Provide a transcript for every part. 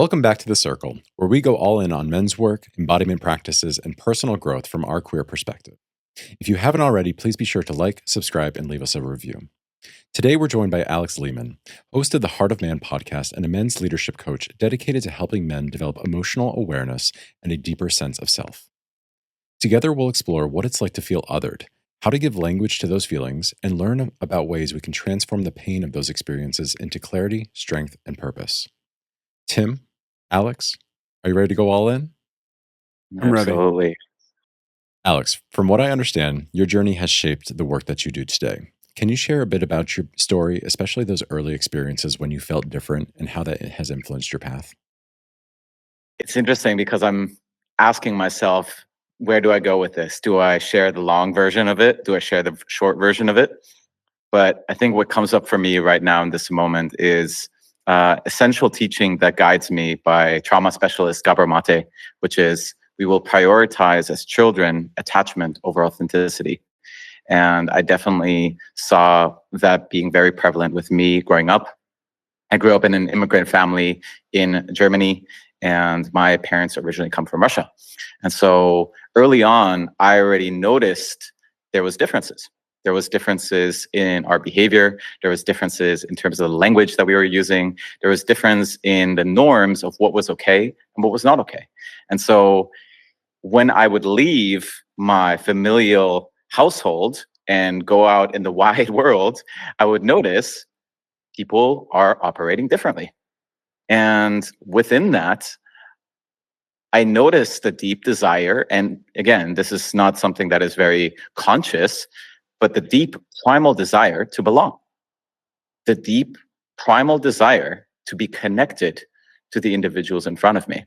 Welcome back to The Circle, where we go all in on men's work, embodiment practices, and personal growth from our queer perspective. If you haven't already, please be sure to like, subscribe, and leave us a review. Today, we're joined by Alex Lehmann, host of the Heart of Man podcast and a men's leadership coach dedicated to helping men develop emotional awareness and a deeper sense of self. Together, we'll explore what it's like to feel othered, how to give language to those feelings, and learn about ways we can transform the pain of those experiences into clarity, strength, and purpose. Tim, Alex, are you ready to go all in? I'm ready. Absolutely. Alex, from what I understand, your journey has shaped the work that you do today. Can you share a bit about your story, especially those early experiences when you felt different and how that has influenced your path? It's interesting because I'm asking myself, where do I go with this? Do I share the long version of it? Do I share the short version of it? But I think what comes up for me right now in this moment is essential teaching that guides me by trauma specialist Gabor Mate, which is we will prioritize as children attachment over authenticity. And I definitely saw that being very prevalent with me growing up. I grew up in an immigrant family in Germany, and my parents originally come from Russia. And so early on, I already noticed there was differences. There was differences in our behavior. There was differences in terms of the language that we were using. There was difference in the norms of what was okay and what was not okay. And so when I would leave my familial household and go out in the wide world, I would notice people are operating differently. And within that, I noticed the deep desire, and again, this is not something that is very conscious, but the deep primal desire to belong, the deep primal desire to be connected to the individuals in front of me.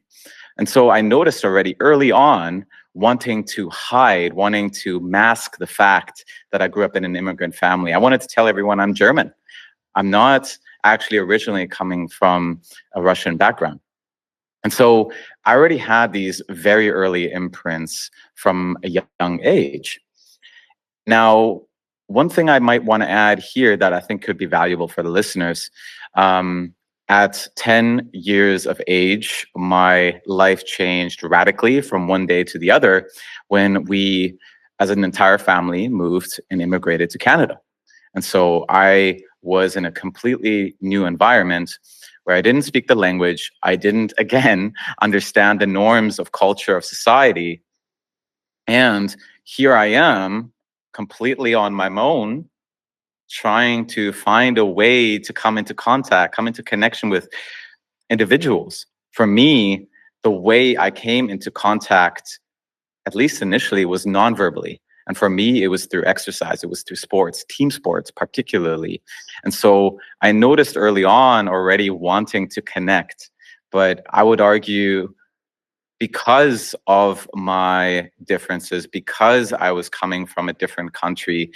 And so I noticed already early on wanting to hide, wanting to mask the fact that I grew up in an immigrant family. I wanted to tell everyone I'm German. I'm not actually originally coming from a Russian background. And so I already had these very early imprints from a young age. Now, one thing I might want to add here that I think could be valuable for the listeners, at 10 years of age, my life changed radically from one day to the other when we, as an entire family, moved and immigrated to Canada. And so I was in a completely new environment where I didn't speak the language. I didn't, again, understand the norms of culture, of society. And here I am, completely on my own, trying to find a way to come into contact, come into connection with individuals. For me, the way I came into contact, at least initially, was non-verbally. And for me, it was through exercise. It was through sports, team sports particularly. And so I noticed early on already wanting to connect. But I would argue because of my differences, because I was coming from a different country,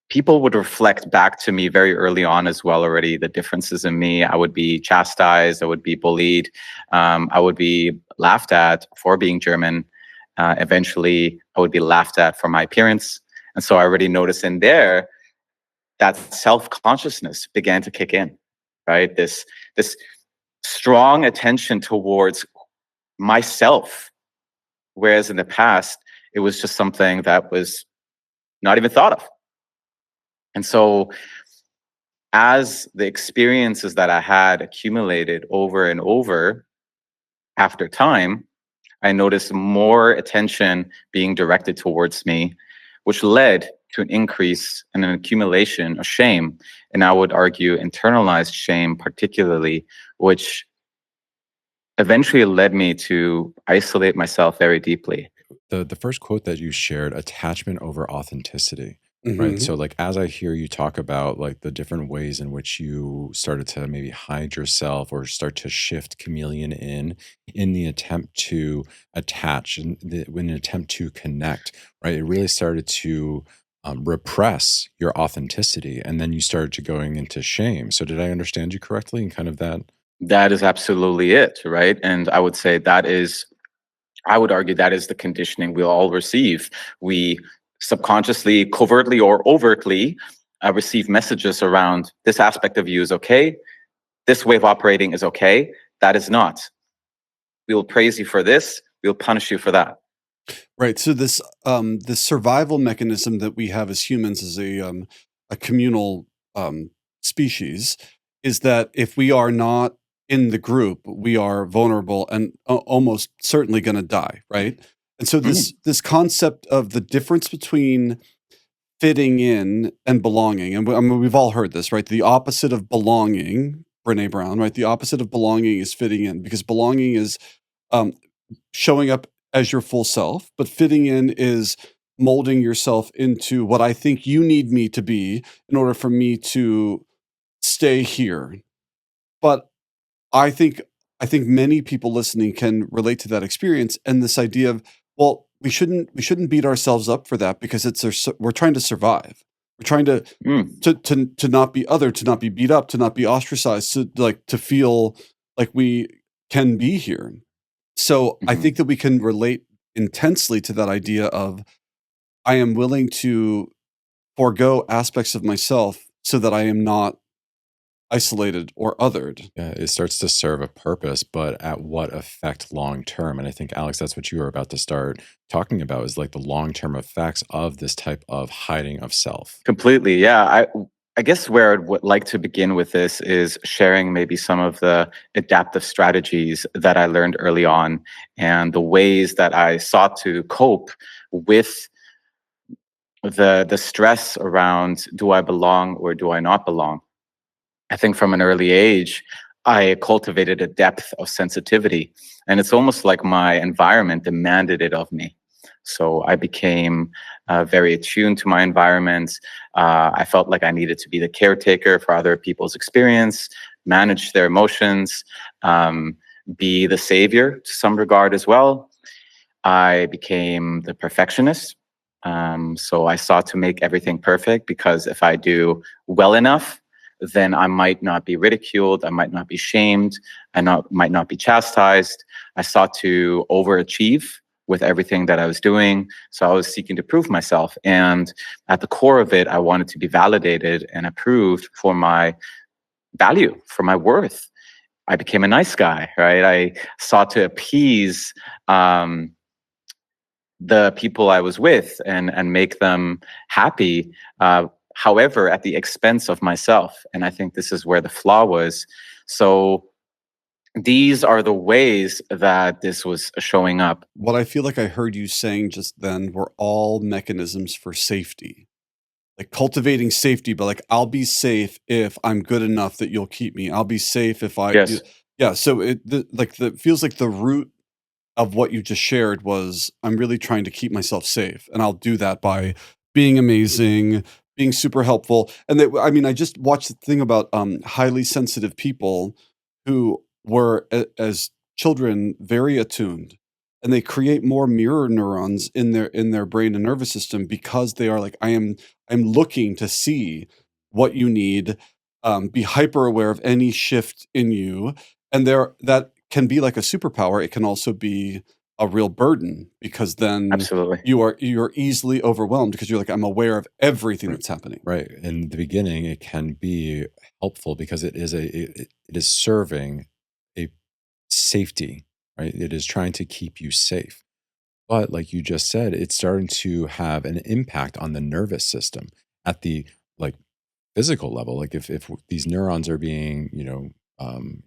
people would reflect back to me very early on as well already the differences in me. I would be chastised. I would be bullied. I would be laughed at for being German. Eventually, I would be laughed at for my appearance. And so I already noticed in there that self-consciousness began to kick in, right? This strong attention towards myself, whereas in the past, it was just something that was not even thought of. And so as the experiences that I had accumulated over and over after time, I noticed more attention being directed towards me, which led to an increase and an accumulation of shame. And I would argue internalized shame particularly, which eventually led me to isolate myself very deeply. The first quote that you shared, attachment over authenticity. Mhm. Right. So like as I hear you talk about like the different ways in which you started to maybe hide yourself or start to shift chameleon in the attempt to attach and in an attempt to connect, right? It really started to repress your authenticity, and then you started to going into shame. So did I understand you correctly in kind of that? That is absolutely it, right? And I would say I would argue that is the conditioning we all receive. We subconsciously, covertly, or overtly receive messages around this aspect of you is okay, this way of operating is okay, that is not. We will praise you for this, we will punish you for that. Right. So this survival mechanism that we have as humans as a communal species is that if we are not in the group, we are vulnerable and almost certainly going to die. Right. And so Mm, this concept of the difference between fitting in and belonging, and I mean, we've all heard this, right? The opposite of belonging, Brene Brown, right? The opposite of belonging is fitting in, because belonging is um, showing up as your full self, but fitting in is molding yourself into what I think you need me to be in order for me to stay here. But I think I think many people listening can relate to that experience and this idea of, well, we shouldn't beat ourselves up for that because we're trying to survive. We're trying to mm, to not be other, to not be beat up, to not be ostracized, to feel like we can be here. So I mhm. think that we can relate intensely to that idea of I am willing to forego aspects of myself so that I am not isolated or othered. Yeah, it starts to serve a purpose, but at what effect long term? And I think, Alex, that's what you were about to start talking about is like the long term effects of this type of hiding of self. Completely. Yeah. I guess where I would like to begin with this is sharing maybe some of the adaptive strategies that I learned early on and the ways that I sought to cope with the stress around, do I belong or do I not belong? I think from an early age, I cultivated a depth of sensitivity, and it's almost like my environment demanded it of me. So I became very attuned to my environment. I felt like I needed to be the caretaker for other people's experience, manage their emotions, be the savior to some regard as well. I became the perfectionist. So I sought to make everything perfect because if I do well enough, then I might not be ridiculed, I might not be shamed, might not be chastised. I sought to overachieve with everything that I was doing. So I was seeking to prove myself. And at the core of it, I wanted to be validated and approved for my value, for my worth. I became a nice guy, right? I sought to appease the people I was with and make them happy. However, at the expense of myself. And I think this is where the flaw was. So these are the ways that this was showing up. What I feel like I heard you saying just then were all mechanisms for safety. Like cultivating safety, but like I'll be safe if I'm good enough that you'll keep me. I'll be safe if Yes. yeah, so the feels like the root of what you just shared was I'm really trying to keep myself safe, and I'll do that by being amazing, being super helpful. And I mean, I just watched the thing about highly sensitive people who were as children very attuned, and they create more mirror neurons in their brain and nervous system because they are like, I'm looking to see what you need, be hyper aware of any shift in you, and there that can be like a superpower. It can also be a real burden because then Absolutely. you're easily overwhelmed because you're like, I'm aware of everything Right. that's happening. Right. In the beginning, it can be helpful because it is serving a safety, right? It is trying to keep you safe. But like you just said, it's starting to have an impact on the nervous system at the like physical level. Like if these neurons are being,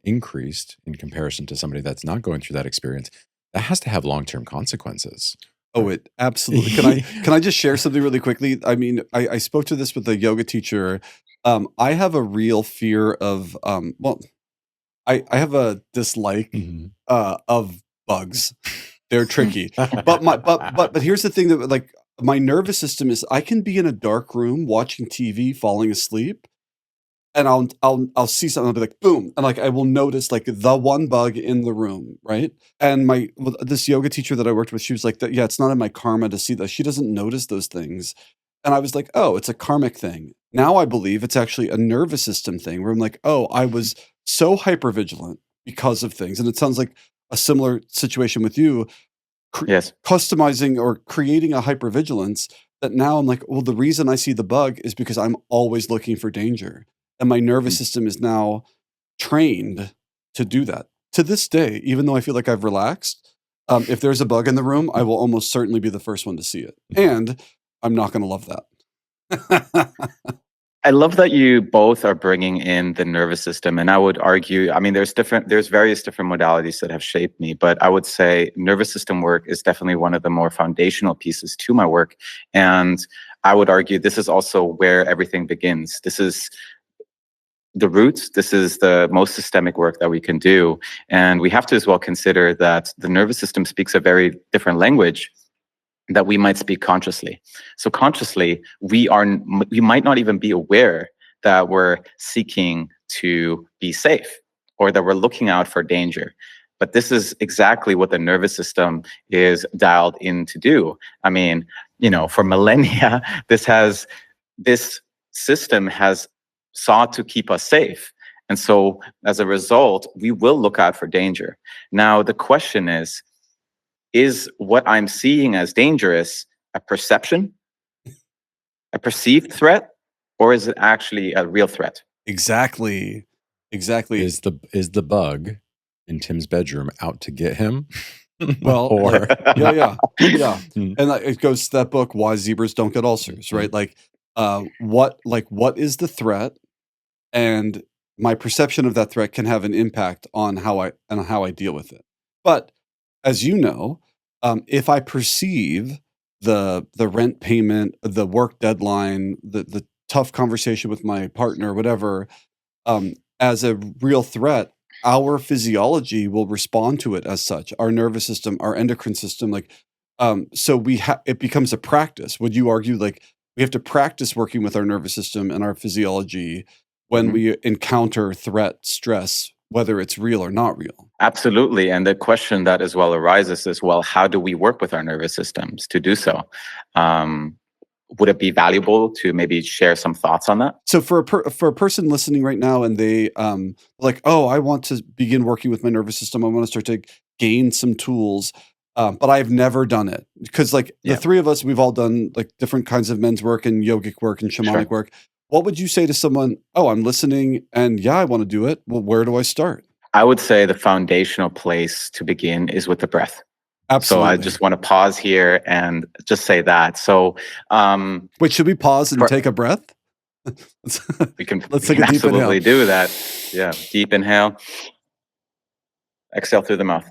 increased in comparison to somebody that's not going through that experience, that has to have long-term consequences. Oh, it absolutely. Can I just share something really quickly? I mean, I spoke to this with a yoga teacher. I have a real fear of well, I have a dislike Mhm. of bugs. They're tricky. But here's the thing that like my nervous system is I can be in a dark room watching TV, falling asleep, and I'll see something, I'll be like, "Boom," and, like, I will notice, like, the one bug in the room, right? And this yoga teacher that I worked with, she was like, "That yeah, it's not in my karma to see that." She doesn't notice those things, and I was like, "Oh, it's a karmic thing." Now I believe it's actually a nervous system thing where I'm like, "Oh, I was so hypervigilant because of things," and it sounds like a similar situation with you, Yes. customizing or creating a hypervigilance that now I'm like, well, the reason I see the bug is because I'm always looking for danger. And my nervous Mm. system is now trained to do that. to this day, even though I feel like I've relaxed, if there's a bug in the room, I will almost certainly be the first one to see it, and I'm not going to love that. I love that you both are bringing in the nervous system, and I would argue, I mean, there's various different modalities that have shaped me, but I would say nervous system work is definitely one of the more foundational pieces to my work, and I would argue this is also where everything begins. This is the roots. This is the most systemic work that we can do, and we have to as well consider that the nervous system speaks a very different language that we might speak consciously. So consciously, we might not even be aware that we're seeking to be safe or that we're looking out for danger. But this is exactly what the nervous system is dialed in to do. I mean, for millennia, this system has sought to keep us safe. And so as a result, we will look out for danger. Now, the question is what I'm seeing as dangerous a perception, a perceived threat, or is it actually a real threat? Exactly. Is the bug in Tim's bedroom out to get him? Well, or yeah. And it goes to that book, Why Zebras Don't Get Ulcers, right? Like, what is the threat? And my perception of that threat can have an impact on how I deal with it. But as you know, if I perceive the rent payment, the work deadline, the tough conversation with my partner, whatever, as a real threat, our physiology will respond to it as such. Our nervous system, our endocrine system, so it becomes a practice. Would you argue like we have to practice working with our nervous system and our physiology when we encounter threat, stress, whether it's real or not real? Absolutely. And the question that as well arises is, well, how do we work with our nervous systems to do so? Would it be valuable to maybe share some thoughts on that? So for a person listening right now and they like, oh, I want to begin working with my nervous system. I want to start to gain some tools. But I've never done it because the three of us, we've all done like different kinds of men's work and yogic work and shamanic work. What would you say to someone? Oh, I'm listening and I want to do it. Well, where do I start? I would say the foundational place to begin is with the breath. Absolutely. So I just want to pause here and just say that. So, wait, should we pause and take a breath? we can absolutely do that. Yeah. Deep inhale. Exhale through the mouth.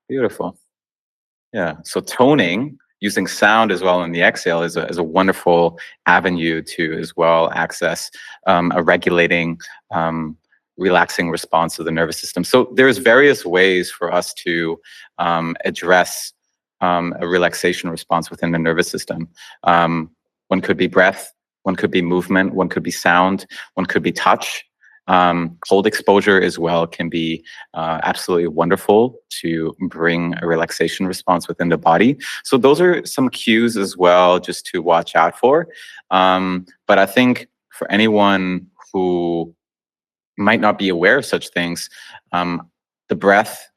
Beautiful. Yeah. So toning using sound as well in the exhale is a wonderful avenue to as well access a regulating, relaxing response of the nervous system. So there's various ways for us to address a relaxation response within the nervous system. One could be breath, one could be movement, one could be sound, one could be touch. Cold exposure as well can be absolutely wonderful to bring a relaxation response within the body. So those are some cues as well just to watch out for. But I think for anyone who might not be aware of such things, the breath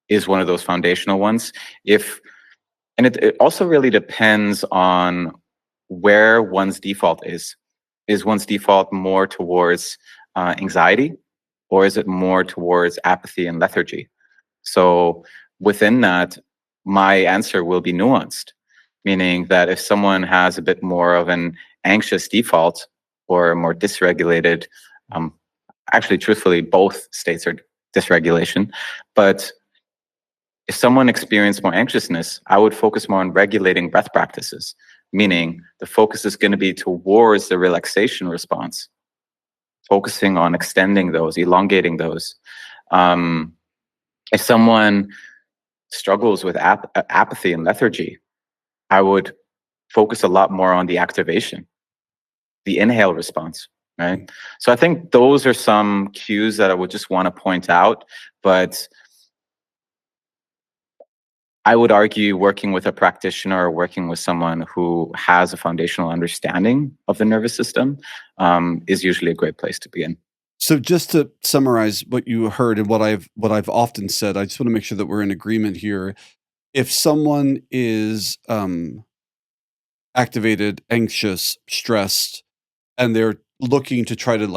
is one of those foundational ones. And it also really depends on where one's default is. Is one's default more towards anxiety, or is it more towards apathy and lethargy? So within that, my answer will be nuanced, meaning that if someone has a bit more of an anxious default or a more dysregulated, actually, truthfully, both states are dysregulation, but if someone experienced more anxiousness, I would focus more on regulating breath practices, meaning the focus is going to be towards the relaxation response, focusing on extending those, elongating those. If someone struggles with apathy and lethargy, I would focus a lot more on the activation, the inhale response, right? So I think those are some cues that I would just want to point out, but I would argue working with a practitioner or working with someone who has a foundational understanding of the nervous system is usually a great place to begin. So just to summarize what you heard and what I've often said, I just want to make sure that we're in agreement here. If someone is activated, anxious, stressed, and they're looking to try to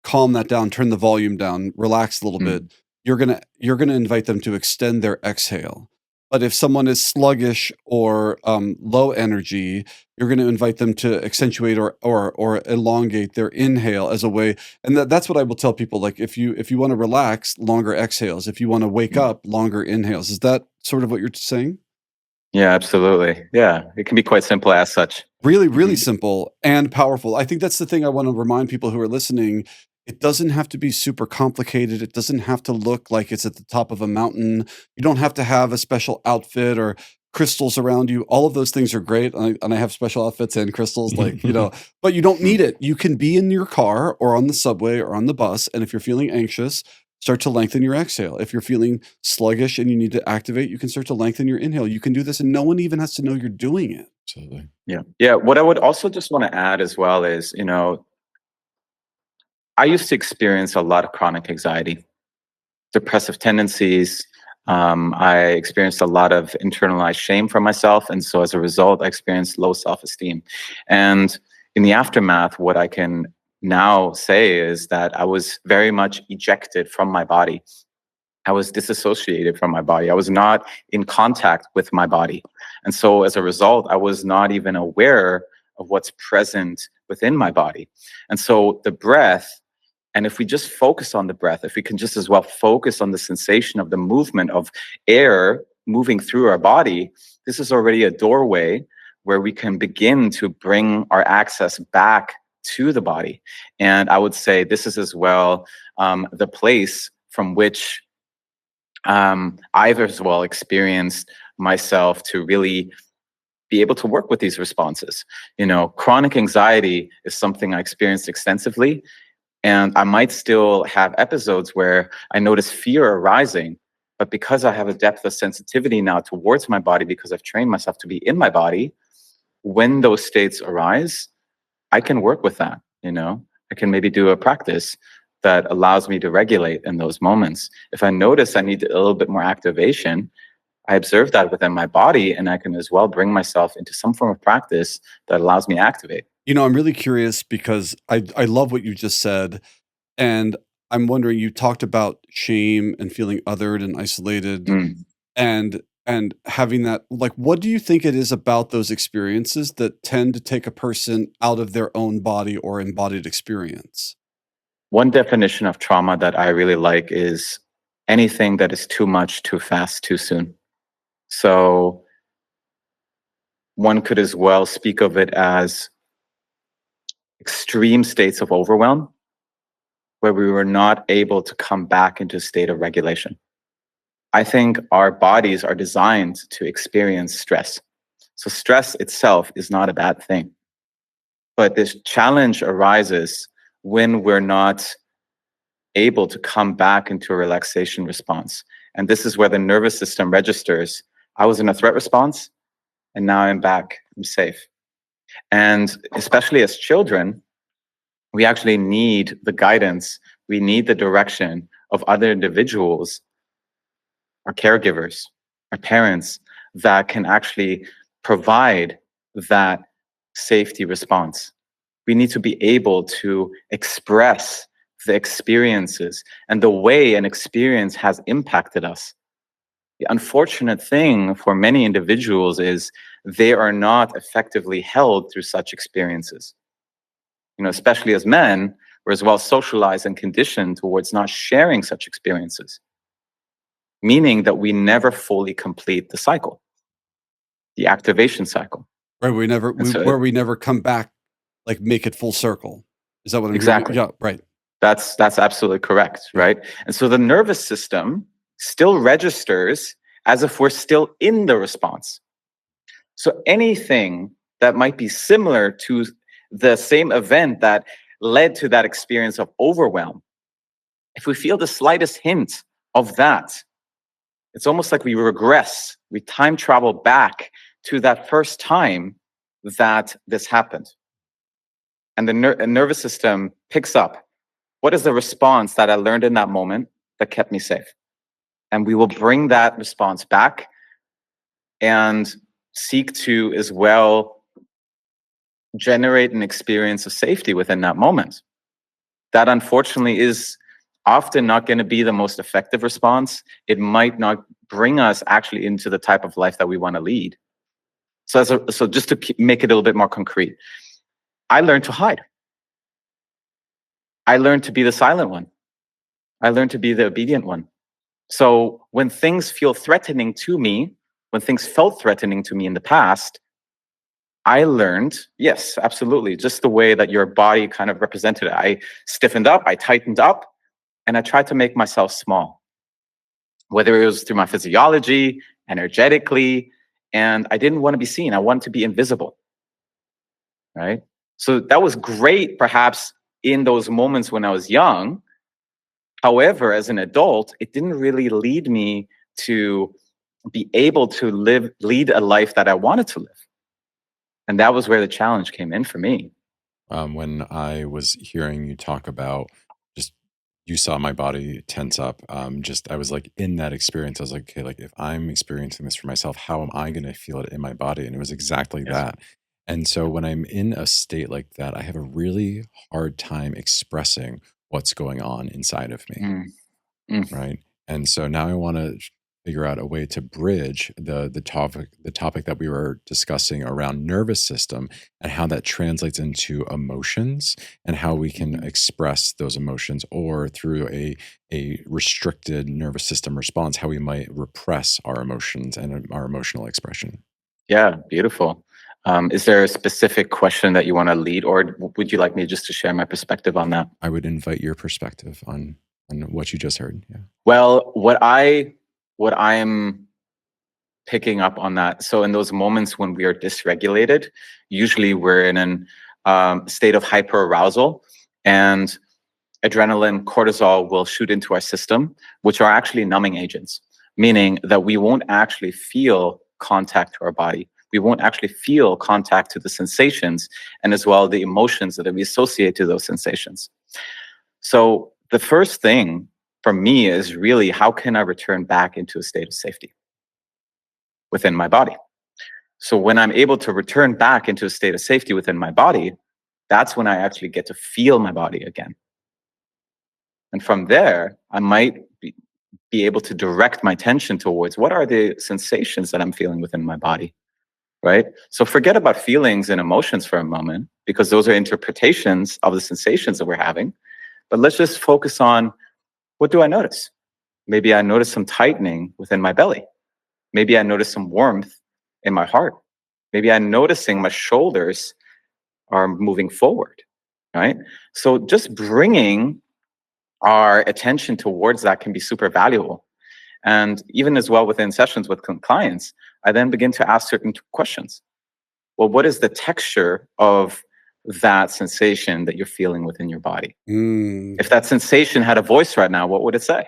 calm that down, turn the volume down, relax a little bit, you're gonna invite them to extend their exhale. But if someone is sluggish or low energy, you're going to invite them to accentuate or elongate their inhale as a way. And that's what I will tell people. Like if you want to relax, longer exhales. If you want to wake up, longer inhales. Is that sort of what you're saying? Yeah, absolutely. Yeah, it can be quite simple as such. Really, really simple and powerful. I think that's the thing I want to remind people who are listening. It doesn't have to be super complicated. It doesn't have to look like it's at the top of a mountain. You don't have to have a special outfit or crystals around you. All of those things are great. And I have special outfits and crystals, but you don't need it. You can be in your car or on the subway or on the bus. And if you're feeling anxious, start to lengthen your exhale. If you're feeling sluggish and you need to activate, you can start to lengthen your inhale. You can do this and no one even has to know you're doing it. Absolutely. Yeah. Yeah. What I would also just want to add as well is, I used to experience a lot of chronic anxiety, depressive tendencies. I experienced a lot of internalized shame from myself. And so as a result, I experienced low self-esteem. And in the aftermath, what I can now say is that I was very much ejected from my body. I was disassociated from my body. I was not in contact with my body. And so as a result, I was not even aware of what's present within my body. And so the breath, and if we just focus on the breath, if we can just as well focus on the sensation of the movement of air moving through our body, this is already a doorway where we can begin to bring our access back to the body. And I would say this is as well the place from which I've as well experienced myself to really be able to work with these responses. Chronic anxiety is something I experienced extensively, and I might still have episodes where I notice fear arising, but because I have a depth of sensitivity now towards my body, because I've trained myself to be in my body, when those states arise, I can work with that. I can maybe do a practice that allows me to regulate in those moments. If I notice I need a little bit more activation, I observe that within my body, and I can as well bring myself into some form of practice that allows me to activate. I'm really curious because I love what you just said. And I'm wondering, you talked about shame and feeling othered and isolated and having that, like, what do you think it is about those experiences that tend to take a person out of their own body or embodied experience? One definition of trauma that I really like is anything that is too much, too fast, too soon. So one could as well speak of it as extreme states of overwhelm where we were not able to come back into a state of regulation. I think our bodies are designed to experience stress. So stress itself is not a bad thing. But this challenge arises when we're not able to come back into a relaxation response. And this is where the nervous system registers, I was in a threat response, and now I'm back, I'm safe. And especially as children, we actually need the guidance, we need the direction of other individuals, our caregivers, our parents, that can actually provide that safety response. We need to be able to express the experiences and the way an experience has impacted us. The unfortunate thing for many individuals is they are not effectively held through such experiences. Especially as men, we're as well socialized and conditioned towards not sharing such experiences, meaning that we never fully complete the cycle, the activation cycle. Right, we never come back, like, make it full circle. Is that what I'm Exactly. hearing? Yeah, right. That's absolutely correct, right? And so the nervous system still registers as if we're still in the response. So anything that might be similar to the same event that led to that experience of overwhelm, if we feel the slightest hint of that, it's almost like we regress, we time travel back to that first time that this happened. And the nervous system picks up, what is the response that I learned in that moment that kept me safe? And we will bring that response back and seek to as well generate an experience of safety within that moment. that unfortunately is often not going to be the most effective response. It might not bring us actually into the type of life that we want to lead. So, so just to make it a little bit more concrete, I learned to hide. I learned to be the silent one. I learned to be the obedient one. So when things feel threatening to me, when things felt threatening to me in the past, I learned, yes, absolutely, just the way that your body kind of represented it. I stiffened up, I tightened up, and I tried to make myself small, whether it was through my physiology, energetically, and I didn't want to be seen. I wanted to be invisible, right? So that was great, perhaps, in those moments when I was young. However, as an adult, it didn't really lead me to be able to lead a life that I wanted to live. And that was where the challenge came in for me. When I was hearing you talk about just you saw my body tense up, just I was like in that experience. I was like, okay, like if I'm experiencing this for myself, how am I going to feel it in my body? And it was exactly Yes. that. And so when I'm in a state like that, I have a really hard time expressing what's going on inside of me. Mm, mm, Right. And so now I want to figure out a way to bridge the topic that we were discussing around nervous system and how that translates into emotions and how we can mhm. express those emotions, or through a restricted nervous system response, how we might repress our emotions and our emotional expression. Yeah, beautiful. Is there a specific question that you want to lead, or would you like me just to share my perspective on that? I would invite your perspective on what you just heard. Yeah. Well, what I'm picking up on that. So in those moments when we are dysregulated, usually we're in an state of hyperarousal, and adrenaline, cortisol will shoot into our system, which are actually numbing agents, meaning that we won't actually feel contact to our body. We won't actually feel contact to the sensations and as well the emotions that we associate to those sensations. So the first thing for me is really, how can I return back into a state of safety within my body? So when I'm able to return back into a state of safety within my body, that's when I actually get to feel my body again. And from there, I might be able to direct my attention towards what are the sensations that I'm feeling within my body, right? So forget about feelings and emotions for a moment, because those are interpretations of the sensations that we're having. But let's just focus on, what do I notice? Maybe I notice some tightening within my belly. Maybe I notice some warmth in my heart. Maybe I'm noticing my shoulders are moving forward, right? So just bringing our attention towards that can be super valuable. And even as well within sessions with clients, I then begin to ask certain questions. Well, what is the texture of that sensation that you're feeling within your body? Mm. If that sensation had a voice right now, what would it say?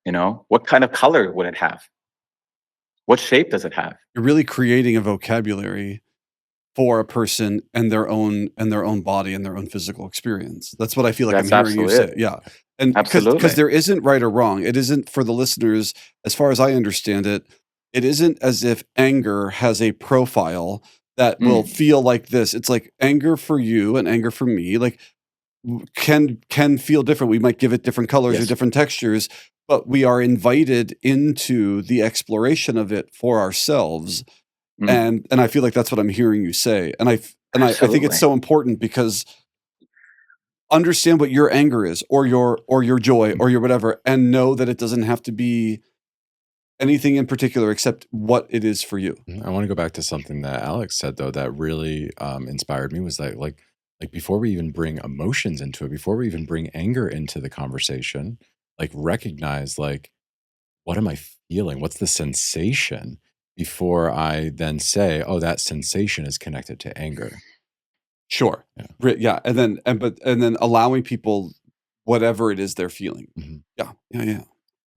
You know, what kind of color would it have? What shape does it have? You're really creating a vocabulary for a person and their own body and their own physical experience. That's what I feel like I'm That's hearing you absolutely say. it. Yeah. And because Absolutely. there isn't right or wrong. It isn't, for the listeners, as far as I understand it, it isn't as if anger has a profile that will Mm, feel like this. It's like anger for you and anger for me, like can feel different. We might give it different colors or yes. different textures, but we are invited into the exploration of it for ourselves. Mm, And I feel like that's what I'm hearing you say. And I think it's absolutely. so important, because understand what your anger is, or your joy, or your whatever, and know that it doesn't have to be anything in particular except what it is for you. I want to go back to something that Alex said though that really inspired me, was that like before we even bring emotions into it, before we even bring anger into the conversation, like recognize like what am I feeling? What's the sensation before I then say, oh, that sensation is connected to anger. Sure. Yeah. Yeah. And then allowing people whatever it is they're feeling. Mhm. Yeah. Yeah. Yeah.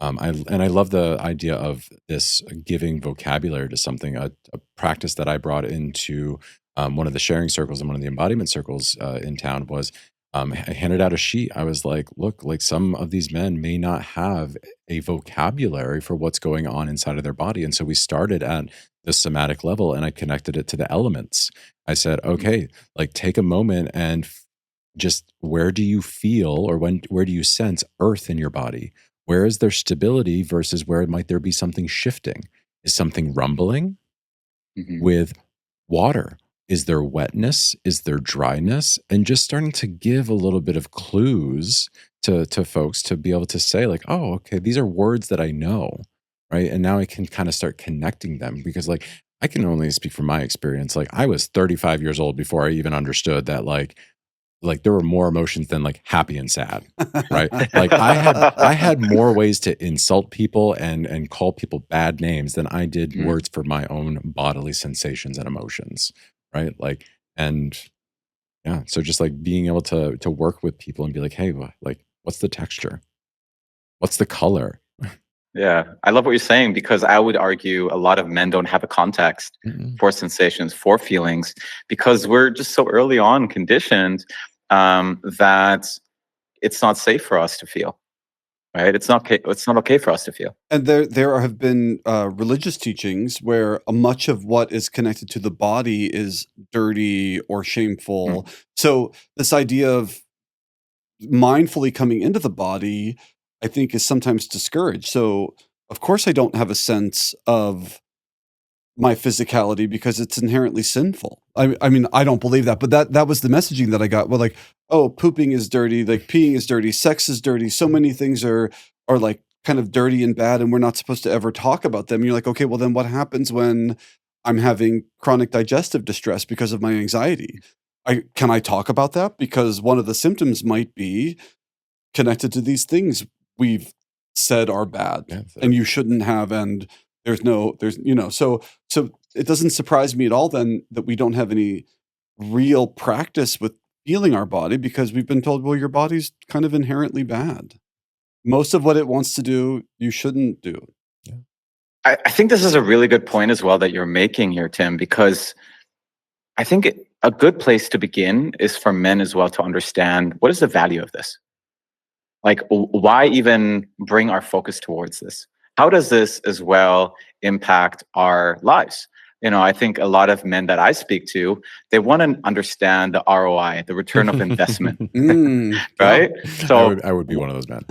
I love the idea of this giving vocabulary to something, a practice that I brought into one of the sharing circles and one of the embodiment circles in town was I handed out a sheet. I was like, look, like some of these men may not have a vocabulary for what's going on inside of their body. And so we started at the somatic level and I connected it to the elements. I said, Mm, okay, like take a moment and just where do you feel, or where do you sense earth in your body? Where is there stability versus where might there be something shifting? Is something rumbling? Mhm. With water, is there wetness? Is there dryness? And just starting to give a little bit of clues to folks to be able to say, like, oh, okay, these are words that I know, right? And now I can kind of start connecting them, because, like, I can only speak from my experience. Like, I was 35 years old before I even understood that, like there were more emotions than like happy and sad, right? Like, I had more ways to insult people and call people bad names than I did Mhm. words for my own bodily sensations and emotions, right? Like, and yeah, so just like being able to work with people and be like, hey, like, what's the texture? What's the color? Yeah, I love what you're saying, because I would argue a lot of men don't have a context Mm-mm. for sensations, for feelings, because we're just so early on conditioned that it's not safe for us to feel. Right? It's not okay. It's not okay for us to feel. And there have been, religious teachings where much of what is connected to the body is dirty or shameful. Mm. So, this idea of mindfully coming into the body, I think, is sometimes discouraged. So, of course, I don't have a sense of my physicality because it's inherently sinful. I mean, I don't believe that, but that was the messaging that I got. Well, like, oh, pooping is dirty, like peeing is dirty, sex is dirty. So many things are like kind of dirty and bad, and we're not supposed to ever talk about them. You're like, okay, well then what happens when I'm having chronic digestive distress because of my anxiety? I talk about that? Because one of the symptoms might be connected to these things we've said are bad Yeah, and you shouldn't have, and there's so it doesn't surprise me at all then that we don't have any real practice with feeling our body because we've been told, well, your body's kind of inherently bad. Most of what it wants to do, you shouldn't do. yeah. I think this is a really good point as well that you're making here, Tim, because I think a good place to begin is for men as well to understand what is the value of this. Like, why even bring our focus towards this? How does this as well impact our lives? I think a lot of men that I speak to, they want to understand the ROI, the return of investment, Yeah. right? I So, would I would be one of those men.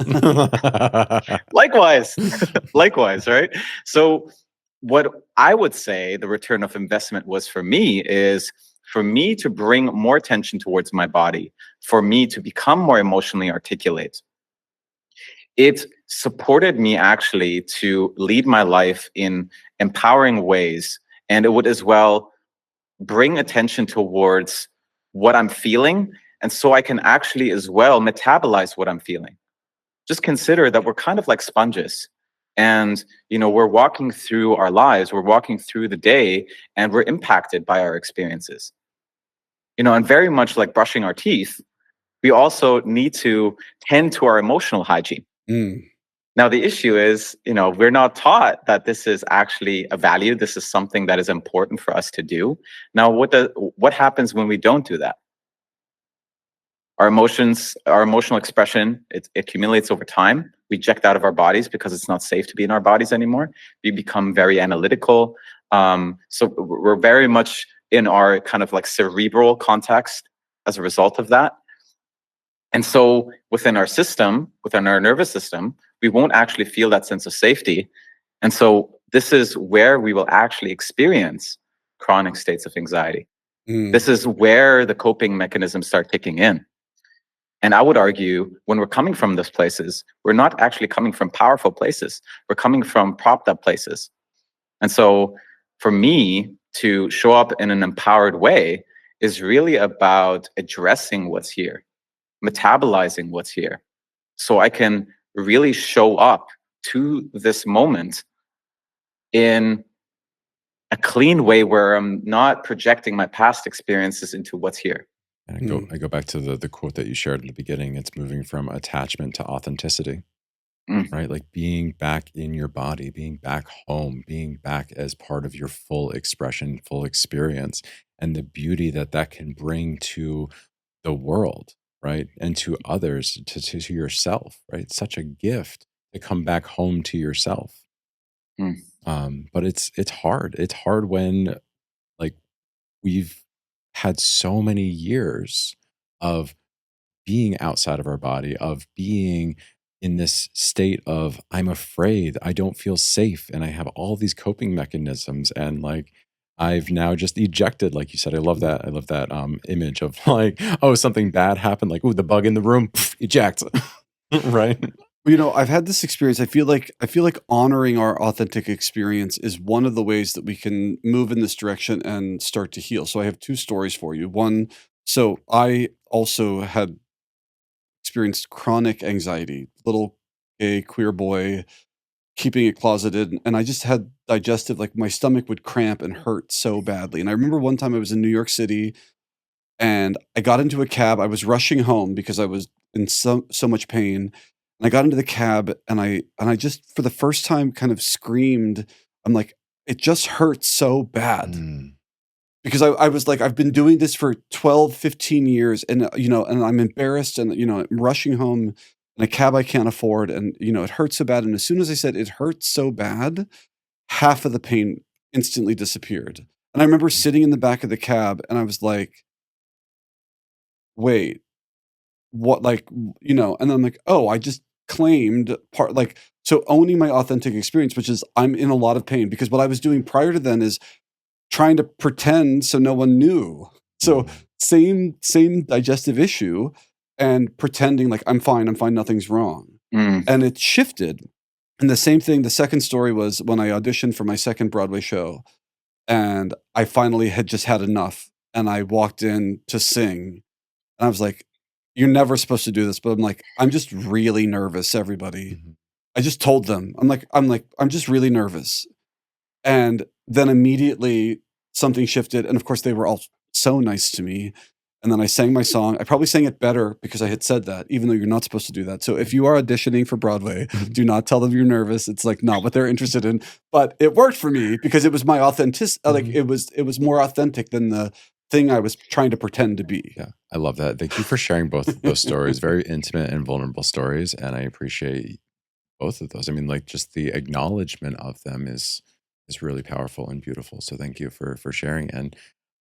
likewise, likewise, right? So, what I would say the return of investment was for me is for me to bring more attention towards my body, for me to become more emotionally articulate. It supported me actually to lead my life in empowering ways. And it would as well bring attention towards what I'm feeling. And so I can actually as well metabolize what I'm feeling. Just consider that we're kind of like sponges. And, we're walking through our lives, we're walking through the day, and we're impacted by our experiences. And very much like brushing our teeth, we also need to tend to our emotional hygiene. Mm. Now, the issue is, we're not taught that this is actually a value. This is something that is important for us to do. Now, what happens when we don't do that? Our emotions, our emotional expression, it accumulates over time. We eject out of our bodies because it's not safe to be in our bodies anymore. We become very analytical. So we're very much in our kind of like cerebral context as a result of that. And so within our system, within our nervous system, we won't actually feel that sense of safety. And so this is where we will actually experience chronic states of anxiety. Mm. This is where the coping mechanisms start kicking in. And I would argue when we're coming from those places, we're not actually coming from powerful places. We're coming from propped up places. And so for me to show up in an empowered way is really about addressing what's here, metabolizing what's here, so I can really show up to this moment in a clean way where I'm not projecting my past experiences into what's here. And Mm. I go back to the quote that you shared in the beginning. It's moving from attachment to authenticity, Mm. right? Like being back in your body, being back home, being back as part of your full expression, full experience, and the beauty that that can bring to the world, right? And to others, to yourself, right? It's such a gift to come back home to yourself. Mm. But it's hard. It's hard when, like, we've had so many years of being outside of our body, of being in this state of I'm afraid, I don't feel safe, and I have all these coping mechanisms, and like I've now just ejected, like you said. I love that. I love that image of like, oh, something bad happened, like, ooh, the bug in the room, eject. Right? I've had this experience. I feel like honoring our authentic experience is one of the ways that we can move in this direction and start to heal. So I have two stories for you. One, so I also had experienced chronic anxiety, little gay queer boy, keeping it closeted, and I just had digestive, like my stomach would cramp and hurt so badly. And I remember one time I was in New York City and I got into a cab. I was rushing home because I was in so much pain. And I got into the cab and I just for the first time kind of screamed. I'm like, it just hurts so bad. Mm. Because I was like, I've been doing this for 12, 15 years, and and I'm embarrassed, and I'm rushing home in a cab I can't afford, and it hurts so bad. And as soon as I said it hurts so bad, half of the pain instantly disappeared. And I remember sitting in the back of the cab and I was like, wait, what, like, and I'm like, oh, I just claimed part, like, so owning my authentic experience, which is I'm in a lot of pain, because what I was doing prior to then is trying to pretend so no one knew. So same digestive issue, and pretending like I'm fine, nothing's wrong. And it shifted. And the same thing, the second story was when I auditioned for my second Broadway show, and I finally had just had enough, and I walked in to sing, and I was like, "You're never supposed to do this," but I'm like, "I'm just really nervous, everybody." Mhm. I just told them. I'm just really nervous. And then immediately something shifted, and of course they were all so nice to me. And then I sang my song. I probably sang it better because I had said that, even though you're not supposed to do that. So if you are auditioning for Broadway, do not tell them you're nervous. It's like not what they're interested in. But it worked for me because it was my authentic. Like it was more authentic than the thing I was trying to pretend to be. Yeah, I love that. Thank you for sharing both of those stories. Very intimate and vulnerable stories, and I appreciate both of those. I mean, like just the acknowledgement of them is really powerful and beautiful. So thank you for sharing. And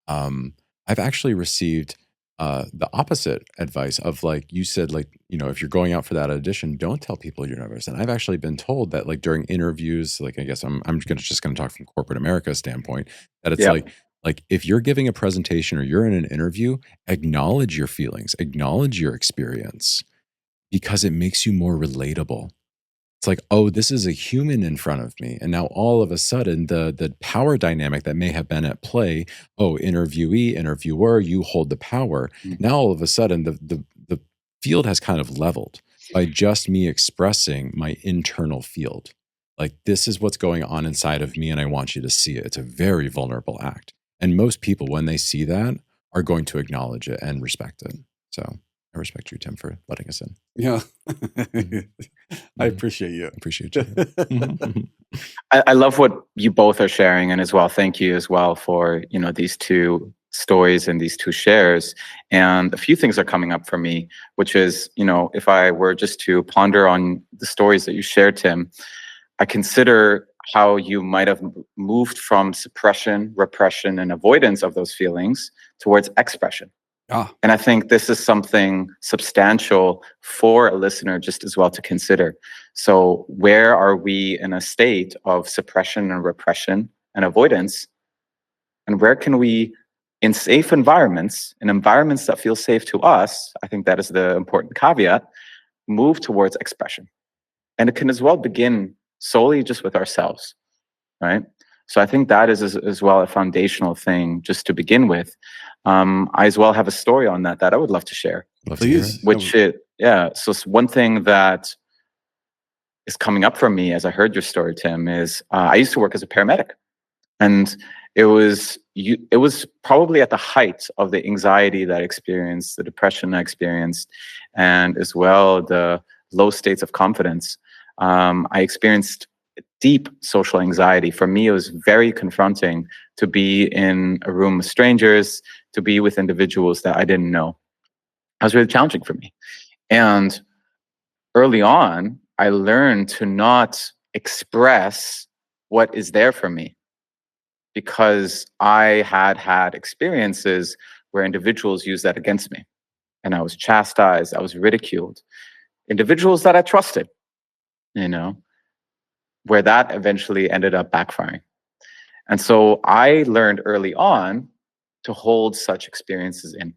um, I've actually received the opposite advice of like you said, like if you're going out for that audition, don't tell people you're nervous. And I've actually been told that like during interviews, like I guess I'm just gonna talk from corporate America standpoint, that it's Yeah. like if you're giving a presentation or you're in an interview, acknowledge your feelings, acknowledge your experience, because it makes you more relatable. It's like, oh, this is a human in front of me. And now all of a sudden, the power dynamic that may have been at play, oh, interviewee, interviewer, you hold the power. Mm. Now all of a sudden the field has kind of leveled by just me expressing my internal field. Like this is what's going on inside of me, and I want you to see it. It's a very vulnerable act. And most people, when they see that, are going to acknowledge it and respect it. So I respect you, Tim, for letting us in. Yeah. Mhm. I appreciate you. Appreciate you. Mhm. I love what you both are sharing, and as well, thank you as well for these two stories and these two shares. And a few things are coming up for me, which is if I were just to ponder on the stories that you shared, Tim, I consider how you might have moved from suppression, repression, and avoidance of those feelings towards expression. Ah, And I think this is something substantial for a listener just as well to consider. So where are we in a state of suppression and repression and avoidance? And where can we, in safe environments, in environments that feel safe to us, I think that is the important caveat, move towards expression. And it can as well begin solely just with ourselves, right? So I think that is as well a foundational thing just to begin with. I as well have a story on that I would love to share. Love to hear please. it. Which so one thing that is coming up for me as I heard your story, Tim, is I used to work as a paramedic, and it was probably at the height of the anxiety that I experienced, the depression I experienced, and as well the low states of confidence. I experienced deep social anxiety. For me, it was very confronting to be in a room with strangers, to be with individuals that I didn't know. It was really challenging for me. And early on, I learned to not express what is there for me, because I had experiences where individuals use that against me. and I was chastised, I was ridiculed. Individuals that I trusted, where that eventually ended up backfiring. And so I learned early on to hold such experiences in.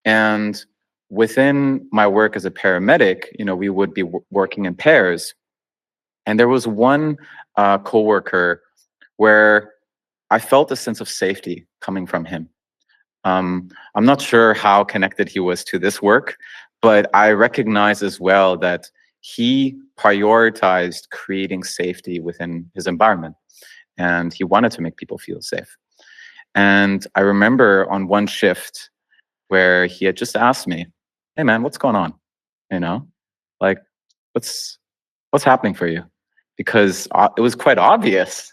And within my work as a paramedic, we would be working in pairs. And there was one coworker where I felt a sense of safety coming from him. I'm not sure how connected he was to this work, but I recognize as well that he prioritized creating safety within his environment, and he wanted to make people feel safe. And I remember on one shift where he had just asked me, "Hey man, what's going on? Like what's happening for you?" Because it was quite obvious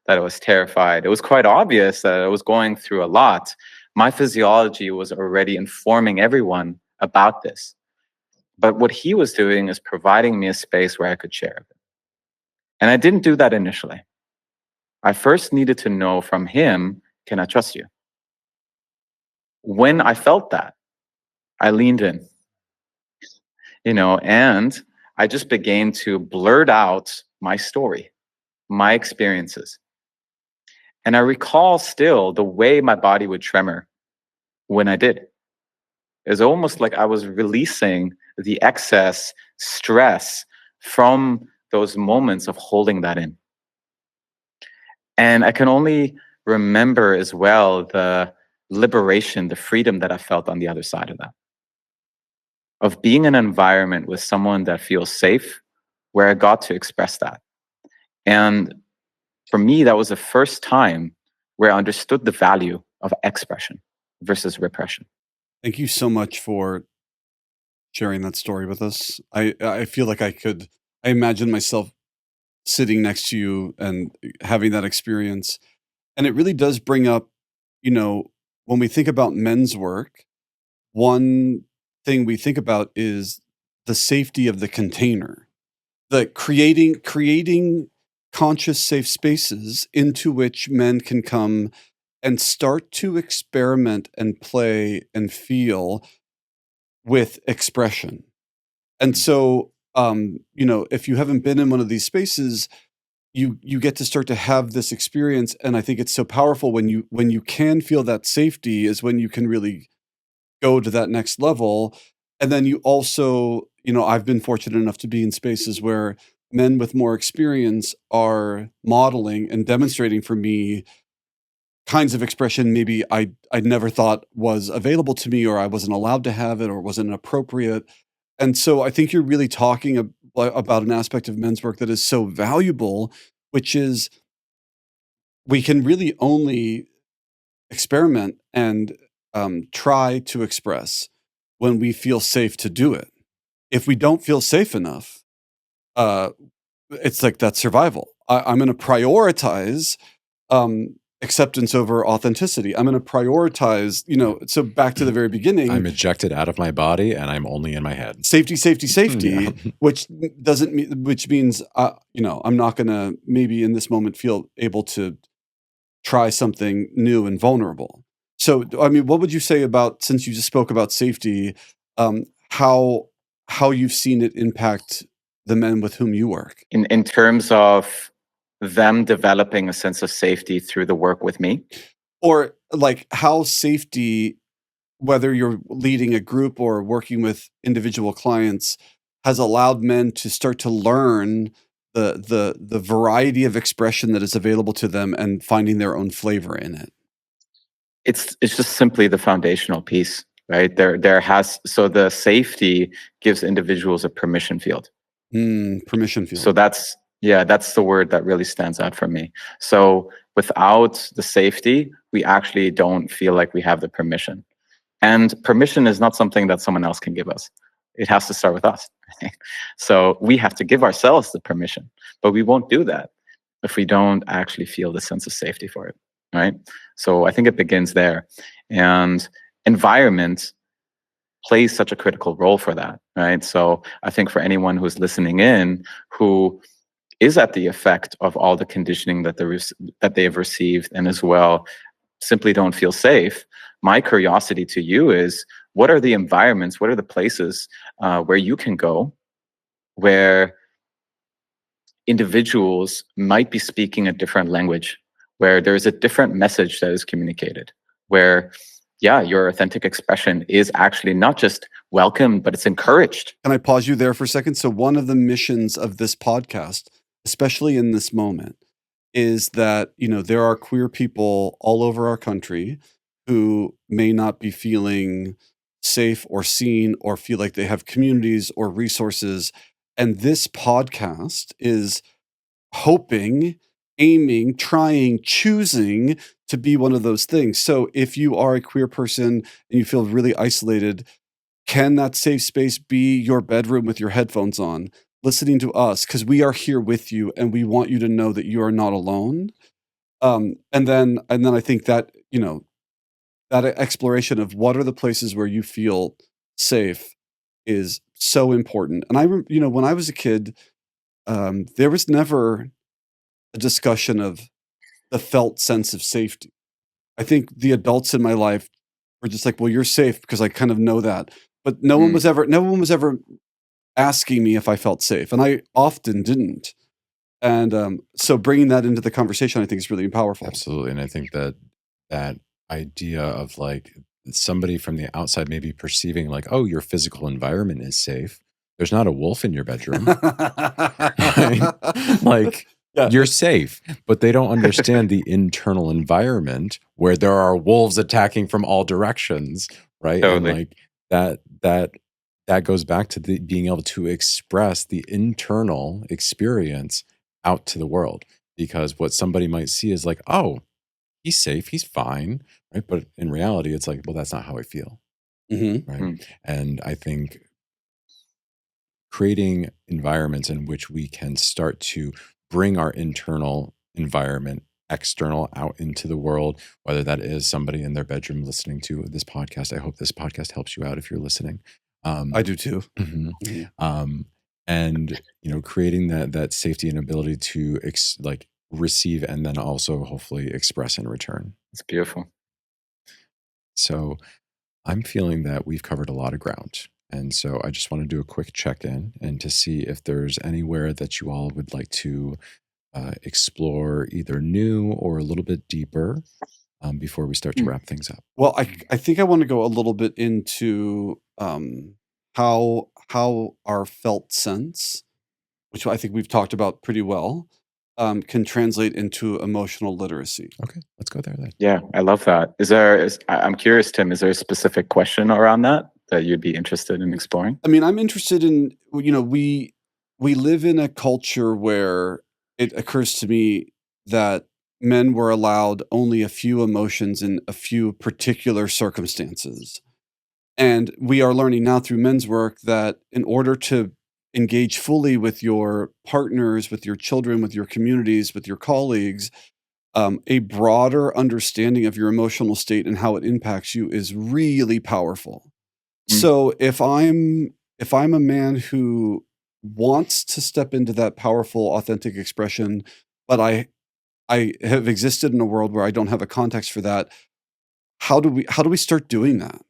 that I was terrified. It was quite obvious that I was going through a lot. My physiology was already informing everyone about this. But what he was doing is providing me a space where I could share it. And I didn't do that initially. I first needed to know from him, can I trust you? When I felt that, I leaned in, and I just began to blurt out my story, my experiences. And I recall still the way my body would tremor when I did. It was almost like I was releasing the excess stress from those moments of holding that in. And I can only remember as well the liberation, the freedom that I felt on the other side of that. Of being in an environment with someone that feels safe, where I got to express that. And for me, that was the first time where I understood the value of expression versus repression. Thank you so much for sharing that story with us. I feel like I imagine myself sitting next to you and having that experience. And it really does bring up, when we think about men's work, one thing we think about is the safety of the container, the creating conscious safe spaces into which men can come and start to experiment and play and feel with expression. And so, if you haven't been in one of these spaces, you get to start to have this experience. And I think it's so powerful when you can feel that safety is when you can really go to that next level. And then you also, I've been fortunate enough to be in spaces where men with more experience are modeling and demonstrating for me kinds of expression maybe I never thought was available to me, or I wasn't allowed to have it, or wasn't appropriate. And so I think you're really talking about an aspect of men's work that is so valuable, which is we can really only experiment and try to express when we feel safe to do it. If we don't feel safe enough, it's like that survival. I'm going to prioritize acceptance over authenticity. I'm going to prioritize, so back to the very beginning. I'm ejected out of my body and I'm only in my head. Safety, Yeah. which means, I'm not going to maybe in this moment feel able to try something new and vulnerable. So, what would you say about, since you just spoke about safety, how you've seen it impact the men with whom you work? In terms of them developing a sense of safety through the work with me? Or like how safety, whether you're leading a group or working with individual clients, has allowed men to start to learn the variety of expression that is available to them and finding their own flavor in it. It's just simply the foundational piece, right? So the safety gives individuals a permission field. Permission field. So that's the word that really stands out for me. So without the safety, we actually don't feel like we have the permission. And permission is not something that someone else can give us. It has to start with us. So we have to give ourselves the permission, but we won't do that if we don't actually feel the sense of safety for it, right? So I think it begins there. And environment plays such a critical role for that, right? So I think for anyone who's listening in who is at the effect of all the conditioning that they have received, and as well simply don't feel safe, my curiosity to you is, what are the environments, what are the places where you can go, where individuals might be speaking a different language, where there's a different message that is communicated, where, yeah, your authentic expression is actually not just welcomed, but it's encouraged. Can I pause you there for a second? So one of the missions of this podcast, especially in this moment, is that, there are queer people all over our country who may not be feeling safe or seen or feel like they have communities or resources. And this podcast is hoping, aiming, trying, choosing to be one of those things. So if you are a queer person and you feel really isolated, can that safe space be your bedroom with your headphones on, listening to us? Because we are here with you and we want you to know that you are not alone. And then I think that, that exploration of what are the places where you feel safe is so important. And when I was a kid, there was never a discussion of the felt sense of safety. I think the adults in my life were just like, well, you're safe because I kind of know that. But no one was ever asking me if I felt safe. And I often didn't. And so bringing that into the conversation, I think is really powerful. Absolutely. And I think that that idea of like somebody from the outside maybe perceiving like, oh, your physical environment is safe. There's not a wolf in your bedroom. Right? Like, Yeah. you're safe, but they don't understand the internal environment where there are wolves attacking from all directions, right? Totally. And like that goes back to being able to express the internal experience out to the world, because what somebody might see is like, oh, he's safe, he's fine, right? But in reality, it's like, well, that's not how I feel, Mhm. right? And I think creating environments in which we can start to bring our internal environment external out into the world, whether that is somebody in their bedroom listening to this podcast. I hope this podcast helps you out if you're listening. I do too. Mhm. Mhm. And creating that safety and ability to like receive and then also hopefully express in return. It's beautiful. So I'm feeling that we've covered a lot of ground. And so I just want to do a quick check-in and to see if there's anywhere that you all would like to explore either new or a little bit deeper before we start to wrap things up. Well, I think I want to go a little bit into how our felt sense, which I think we've talked about pretty well, can translate into emotional literacy. Okay, let's go there then. Yeah, I love that. I'm curious, Tim, is there a specific question around that you'd be interested in exploring? I mean, I'm interested in, we live in a culture where it occurs to me that men were allowed only a few emotions in a few particular circumstances. And we are learning now through men's work that in order to engage fully with your partners, with your children, with your communities, with your colleagues, a broader understanding of your emotional state and how it impacts you is really powerful. So if I'm a man who wants to step into that powerful, authentic expression, but I have existed in a world where I don't have a context for that, how do we start doing that?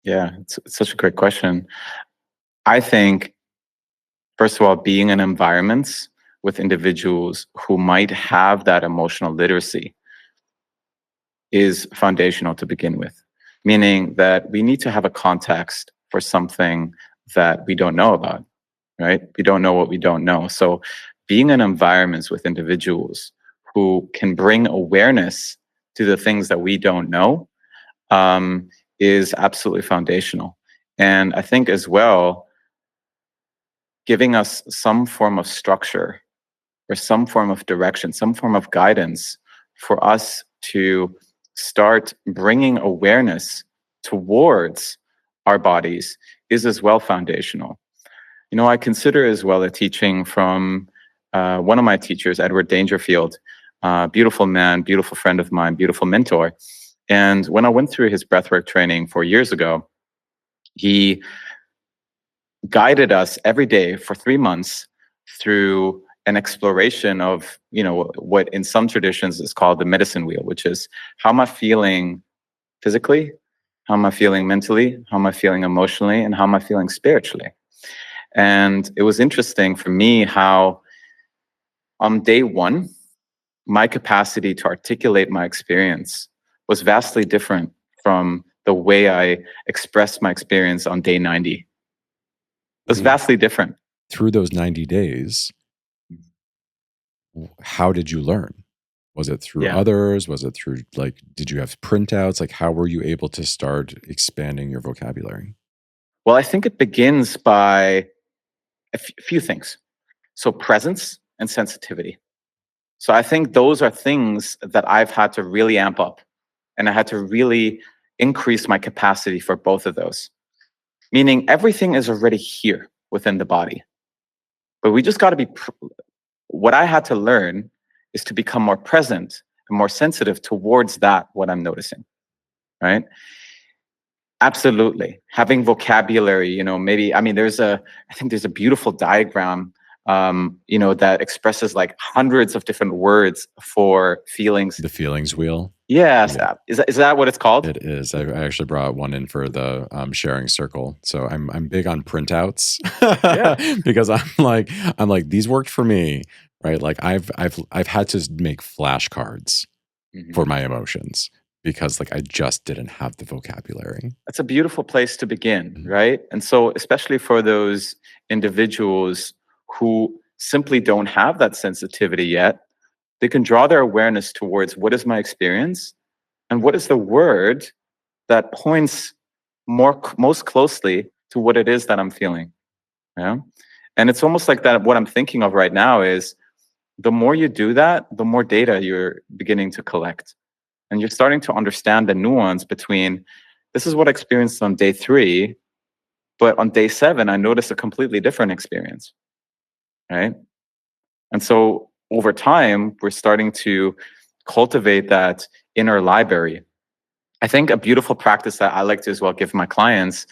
Yeah, it's such a great question. I think, first of all, being in environments with individuals who might have that emotional literacy is foundational to begin with, meaning that we need to have a context for something that we don't know about, right? We don't know what we don't know. So being in environments with individuals who can bring awareness to the things that we don't know is absolutely foundational. And I think as well, giving us some form of structure or some form of direction, some form of guidance for us to start bringing awareness towards our bodies is as well foundational. I consider as well a teaching from one of my teachers, Edward Dangerfield, beautiful man, beautiful friend of mine, beautiful mentor. And when I went through his breathwork training 4 years ago, he guided us every day for 3 months through an exploration of, what in some traditions is called the medicine wheel, which is how am I feeling physically? How am I feeling mentally? How am I feeling emotionally? And how am I feeling spiritually? And it was interesting for me how on day one, my capacity to articulate my experience was vastly different from the way I expressed my experience on day 90. It was Mhm. vastly different. Through those 90 days, how did you learn? Was it through Yeah. others? Was it through, like, did you have printouts? Like, how were you able to start expanding your vocabulary? Well, I think it begins by a few things. So presence and sensitivity. So I think those are things that I've had to really amp up, and I had to really increase my capacity for both of those. Meaning everything is already here within the body, but we just got to be. What I had to learn is to become more present and more sensitive towards that what I'm noticing. Right? Absolutely. Having vocabulary, maybe, I think there's a beautiful diagram, that expresses like hundreds of different words for feelings. The feelings wheel. Yes. Yeah. Is that what it's called? It is. I actually brought one in for the sharing circle. So I'm big on printouts because I'm like these worked for me, right? Like I've had to make flashcards for my emotions because like I just didn't have the vocabulary. That's a beautiful place to begin, Mhm. right? And so, especially for those individuals who simply don't have that sensitivity yet, they can draw their awareness towards what is my experience and what is the word that points most closely to what it is that I'm feeling. Yeah. And it's almost like that. What I'm thinking of right now is the more you do that, the more data you're beginning to collect. And you're starting to understand the nuance between this is what I experienced on day 3, but on day 7, I noticed a completely different experience. Right. And so over time, we're starting to cultivate that inner library. I think a beautiful practice that I like to as well give my clients,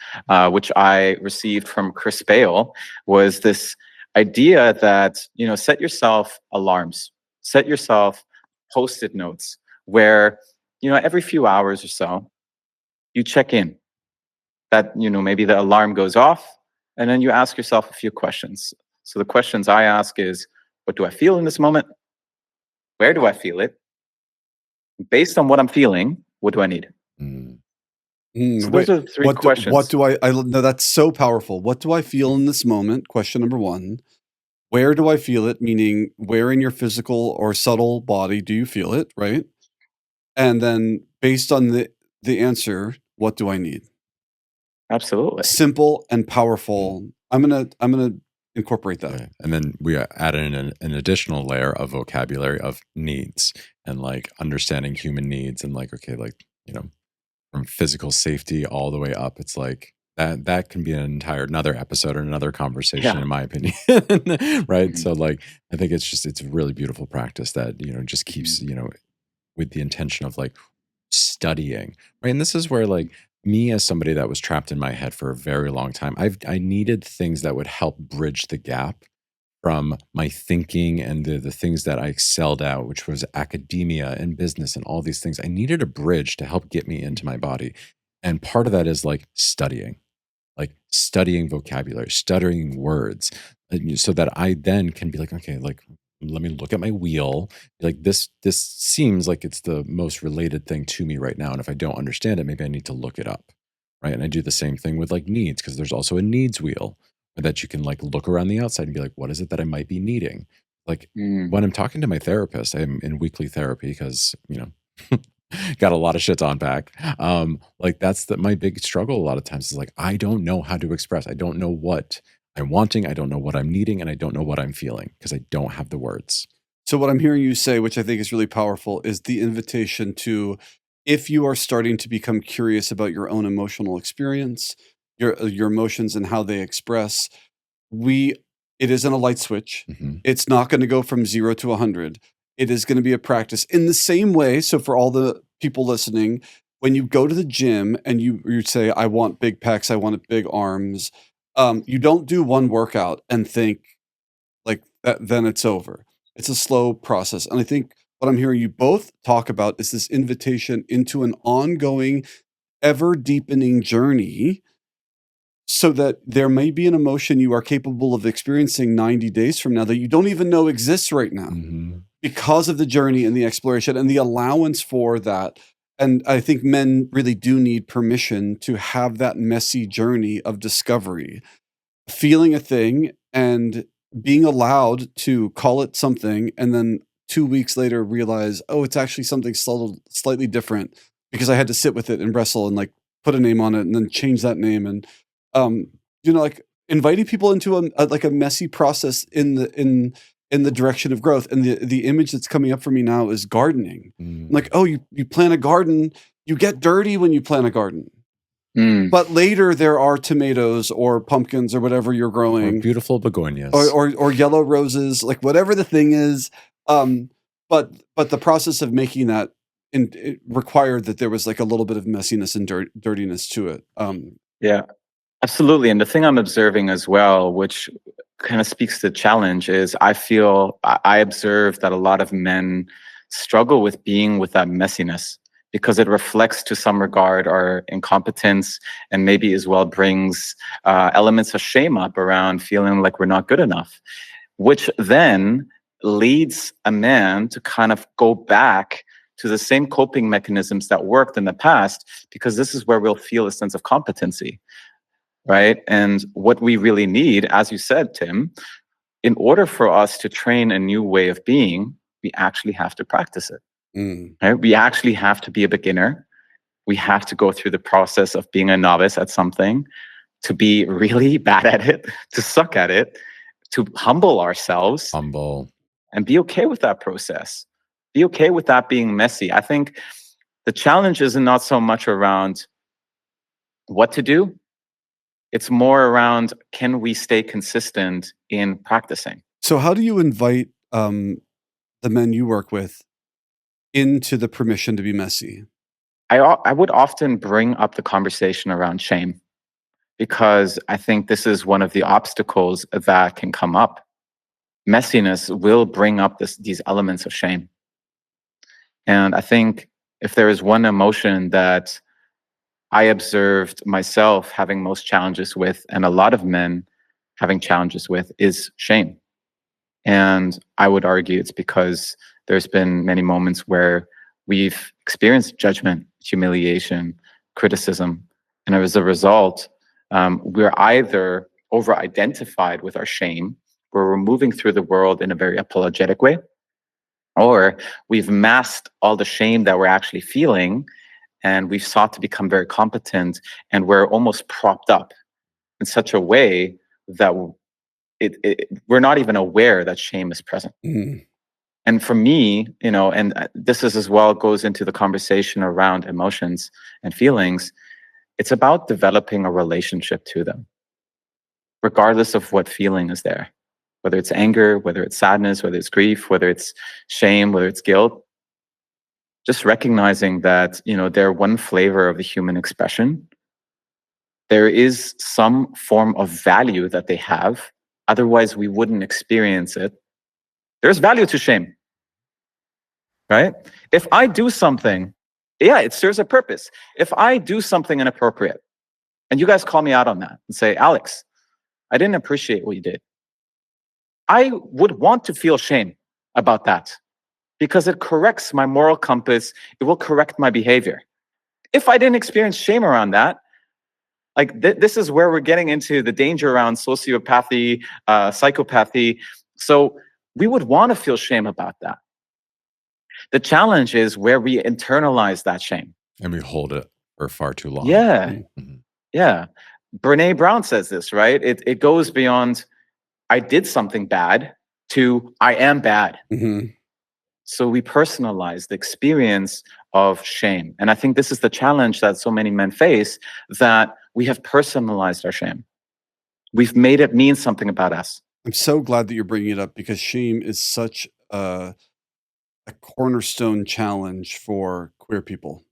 which I received from Chris Bale, was this idea that, set yourself alarms, set yourself post-it notes where, every few hours or so, you check in. That, maybe the alarm goes off and then you ask yourself a few questions. So the questions I ask is, what do I feel in this moment? Where do I feel it? Based on what I'm feeling, what do I need? Mm. So Wait, those are the 3 what questions. do I no, that's so powerful. What do I feel in this moment? Question number 1. Where do I feel it? Meaning, where in your physical or subtle body do you feel it, right? And then based on the answer, what do I need? Absolutely. Simple and powerful. I'm gonna incorporate that. Yeah. And then we added in an additional layer of vocabulary of needs and like understanding human needs and like, okay, like, from physical safety all the way up. It's like that can be another episode or another conversation, Yeah. in my opinion. Right. So like I think it's a really beautiful practice that, just keeps, with the intention of like studying. Right. And this is where like me as somebody that was trapped in my head for a very long time, I needed things that would help bridge the gap from my thinking and the things that I excelled at, which was academia and business and all these things. I needed a bridge to help get me into my body. And part of that is like studying vocabulary, studying words, so that I then can be like, okay, like let me look at my wheel. Like this seems like it's the most related thing to me right now. And if I don't understand it, maybe I need to look it up. Right. And I do the same thing with like needs, because there's also a needs wheel that you can like look around the outside and be like, what is it that I might be needing? Like Mm. when I'm talking to my therapist, I'm in weekly therapy because, got a lot of shit to unpack. Like that's my big struggle a lot of times is like, I don't know how to express. I don't know what I'm wanting. I don't know what I'm needing. And I don't know what I'm feeling because I don't have the words. So what I'm hearing you say, which I think is really powerful, is the invitation to, if you are starting to become curious about your own emotional experience, your emotions and how they express, we it isn't a light switch. Mhm. It's not going to go from 0 to 100. It is going to be a practice in the same way. So for all the people listening, when you go to the gym and you say, I want big pecs, I want big arms, you don't do one workout and think like that, then it's over. It's a slow process. And I think what I'm hearing you both talk about is this invitation into an ongoing ever deepening journey, so that there may be an emotion you are capable of experiencing 90 days from now that you don't even know exists right now, because of the journey and the exploration and the allowance for that. And I think men really do need permission to have that messy journey of discovery, feeling a thing and being allowed to call it something, and then 2 weeks later realize, oh, it's actually something slightly different, because I had to sit with it and wrestle and like put a name on it and then change that name. And um, like inviting people into like a messy process in the direction of growth. And the image that's coming up for me now is gardening. I'm like, oh, you plant a garden, you get dirty when you plant a garden. But later there are tomatoes or pumpkins or whatever you're Or growing, beautiful begonias. or yellow roses, like whatever the thing is. But the process of making that it required that there was like a little bit of messiness and dirtiness to it. Yeah, absolutely. And the thing I'm observing as well, which kind of speaks to the challenge, is I observe that a lot of men struggle with being with that messiness, because it reflects to some regard our incompetence, and maybe as well brings elements of shame up around feeling like we're not good enough, which then leads a man to kind of go back to the same coping mechanisms that worked in the past, because this is where we'll feel a sense of competency, right? And what we really need, as you said, Tim, in order for us to train a new way of being, we actually have to practice it. Right? We actually have to be a beginner. We have to go through the process of being a novice at something, to be really bad at it, to suck at it, to humble ourselves, and be okay with that process. Be okay with that being messy. I think the challenge is not so much around what to do. It's more around, can we stay consistent in practicing? So how do you invite the men you work with into the permission to be messy? I would often bring up the conversation around shame, because I think this is one of the obstacles that can come up. Messiness will bring up these elements of shame. And I think if there is one emotion that I observed myself having most challenges with, and a lot of men having challenges with, is shame. And I would argue it's because there's been many moments where we've experienced judgment, humiliation, criticism. And as a result, we're either over-identified with our shame, where we're moving through the world in a very apologetic way, or we've masked all the shame that we're actually feeling, and we've sought to become very competent, and we're almost propped up in such a way that we're not even aware that shame is present. And for me, and this is as well goes into the conversation around emotions and feelings, it's about developing a relationship to them, regardless of what feeling is there, whether it's anger, whether it's sadness, whether it's grief, whether it's shame, whether it's guilt. Just recognizing that, they're one flavor of the human expression. There is some form of value that they have. Otherwise, we wouldn't experience it. There's value to shame, right? If I do something, yeah, it serves a purpose. If I do something inappropriate, and you guys call me out on that and say, Alex, I didn't appreciate what you did, I would want to feel shame about that, because it corrects my moral compass. It will correct my behavior. If I didn't experience shame around that, like this is where we're getting into the danger around sociopathy, psychopathy. So we would want to feel shame about that. The challenge is where we internalize that shame. And we hold it for far too long. Yeah. Yeah. Brene Brown says this, right? It goes beyond, I did something bad, to I am bad. So we personalize the experience of shame. And I think this is the challenge that so many men face, that we have personalized our shame. We've made it mean something about us. I'm so glad that you're bringing it up, because shame is such a cornerstone challenge for queer people.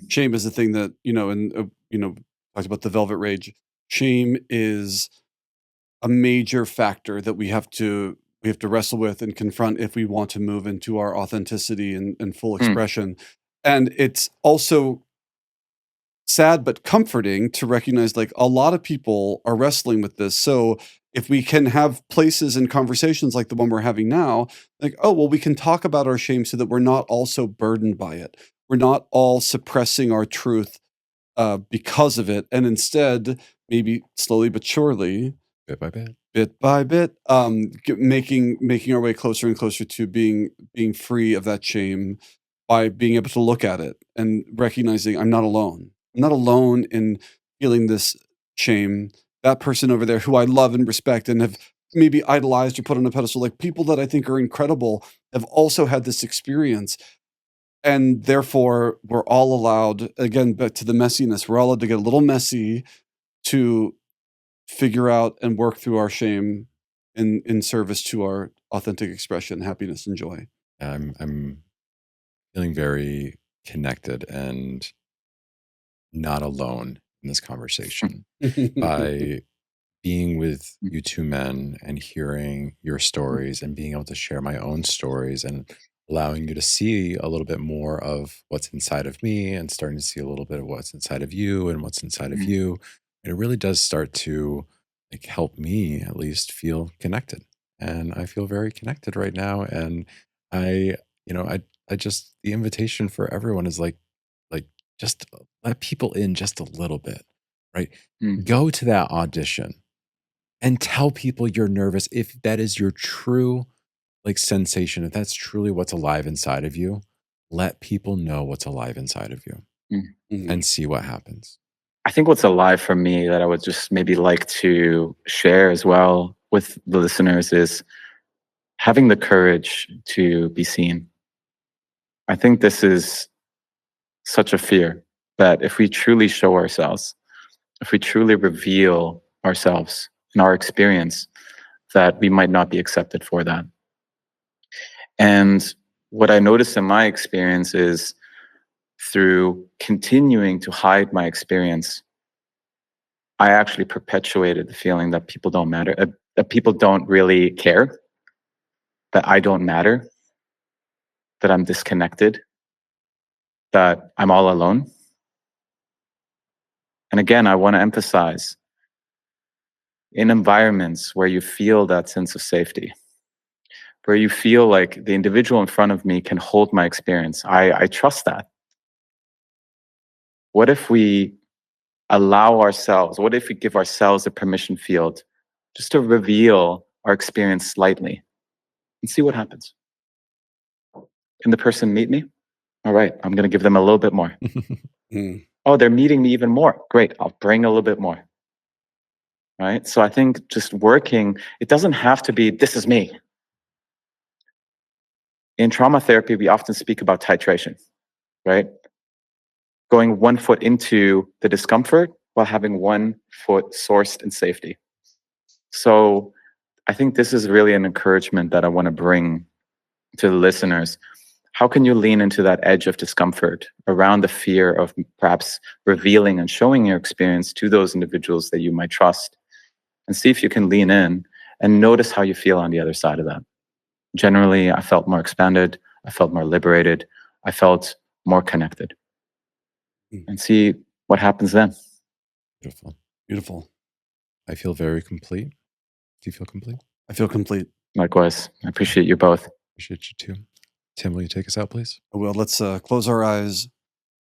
Shame is the thing that, talked about the Velvet Rage. Shame is a major factor that we have to wrestle with and confront if we want to move into our authenticity and full expression. And it's also sad but comforting to recognize like a lot of people are wrestling with this. So if we can have places and conversations like the one we're having now, like, oh, well, we can talk about our shame so that we're not all so burdened by it. We're not all suppressing our truth because of it. And instead, maybe slowly but surely, bit by bit, making our way closer and closer to being free of that shame by being able to look at it and recognizing I'm not alone. I'm not alone in feeling this shame. That person over there who I love and respect and have maybe idolized or put on a pedestal, like people that I think are incredible, have also had this experience. And therefore, we're all allowed, again, back to the messiness, we're all allowed to get a little messy to figure out and work through our shame in service to our authentic expression, happiness, and joy. I'm feeling very connected and not alone in this conversation by being with you two men and hearing your stories and being able to share my own stories and allowing you to see a little bit more of what's inside of me and starting to see a little bit of what's inside of you and what's inside of you. And it really does start to like help me at least feel connected. And I feel very connected right now. And I, I just the invitation for everyone is like just let people in just a little bit, right? Mm. Go to that audition and tell people you're nervous if that is your true like sensation, if that's truly what's alive inside of you. Let people know what's alive inside of you and see what happens. I think what's alive for me that I would just maybe like to share as well with the listeners is having the courage to be seen. I think this is such a fear that if we truly show ourselves, if we truly reveal ourselves and our experience, that we might not be accepted for that. And what I noticed in my experience is through continuing to hide my experience, I actually perpetuated the feeling that people don't matter, that people don't really care, that I don't matter, that I'm disconnected, that I'm all alone. And again, I want to emphasize in environments where you feel that sense of safety, where you feel like the individual in front of me can hold my experience, I trust that. What if we allow ourselves, what if we give ourselves a permission field just to reveal our experience slightly and see what happens? Can the person meet me? All right, I'm going to give them a little bit more. Oh, they're meeting me even more. Great, I'll bring a little bit more. Right? So I think just working, it doesn't have to be, this is me. In trauma therapy, we often speak about titration, right? Going 1 foot into the discomfort while having 1 foot sourced in safety. So I think this is really an encouragement that I want to bring to the listeners. How can you lean into that edge of discomfort around the fear of perhaps revealing and showing your experience to those individuals that you might trust, and see if you can lean in and notice how you feel on the other side of that? Generally, I felt more expanded. I felt more liberated. I felt more connected. And see what happens then. Beautiful. Beautiful. I feel very complete. Do you feel complete? I feel complete. Likewise. I appreciate you both. Appreciate you too. Tim, will you take us out, please? I will. Let's close our eyes,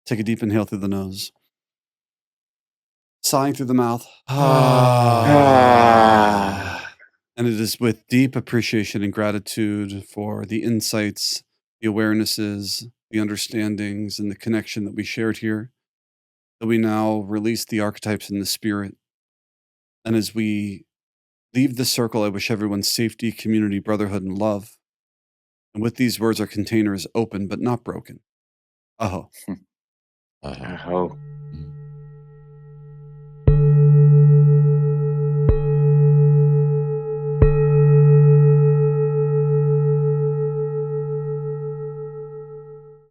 take a deep inhale through the nose, sighing through the mouth. And it is with deep appreciation and gratitude for the insights, the awarenesses, the understandings, and the connection that we shared here that we now release the archetypes in the spirit. And as we leave this circle, I wish everyone safety, community, brotherhood, and love. And with these words, our container is open but not broken. Aho. Aho.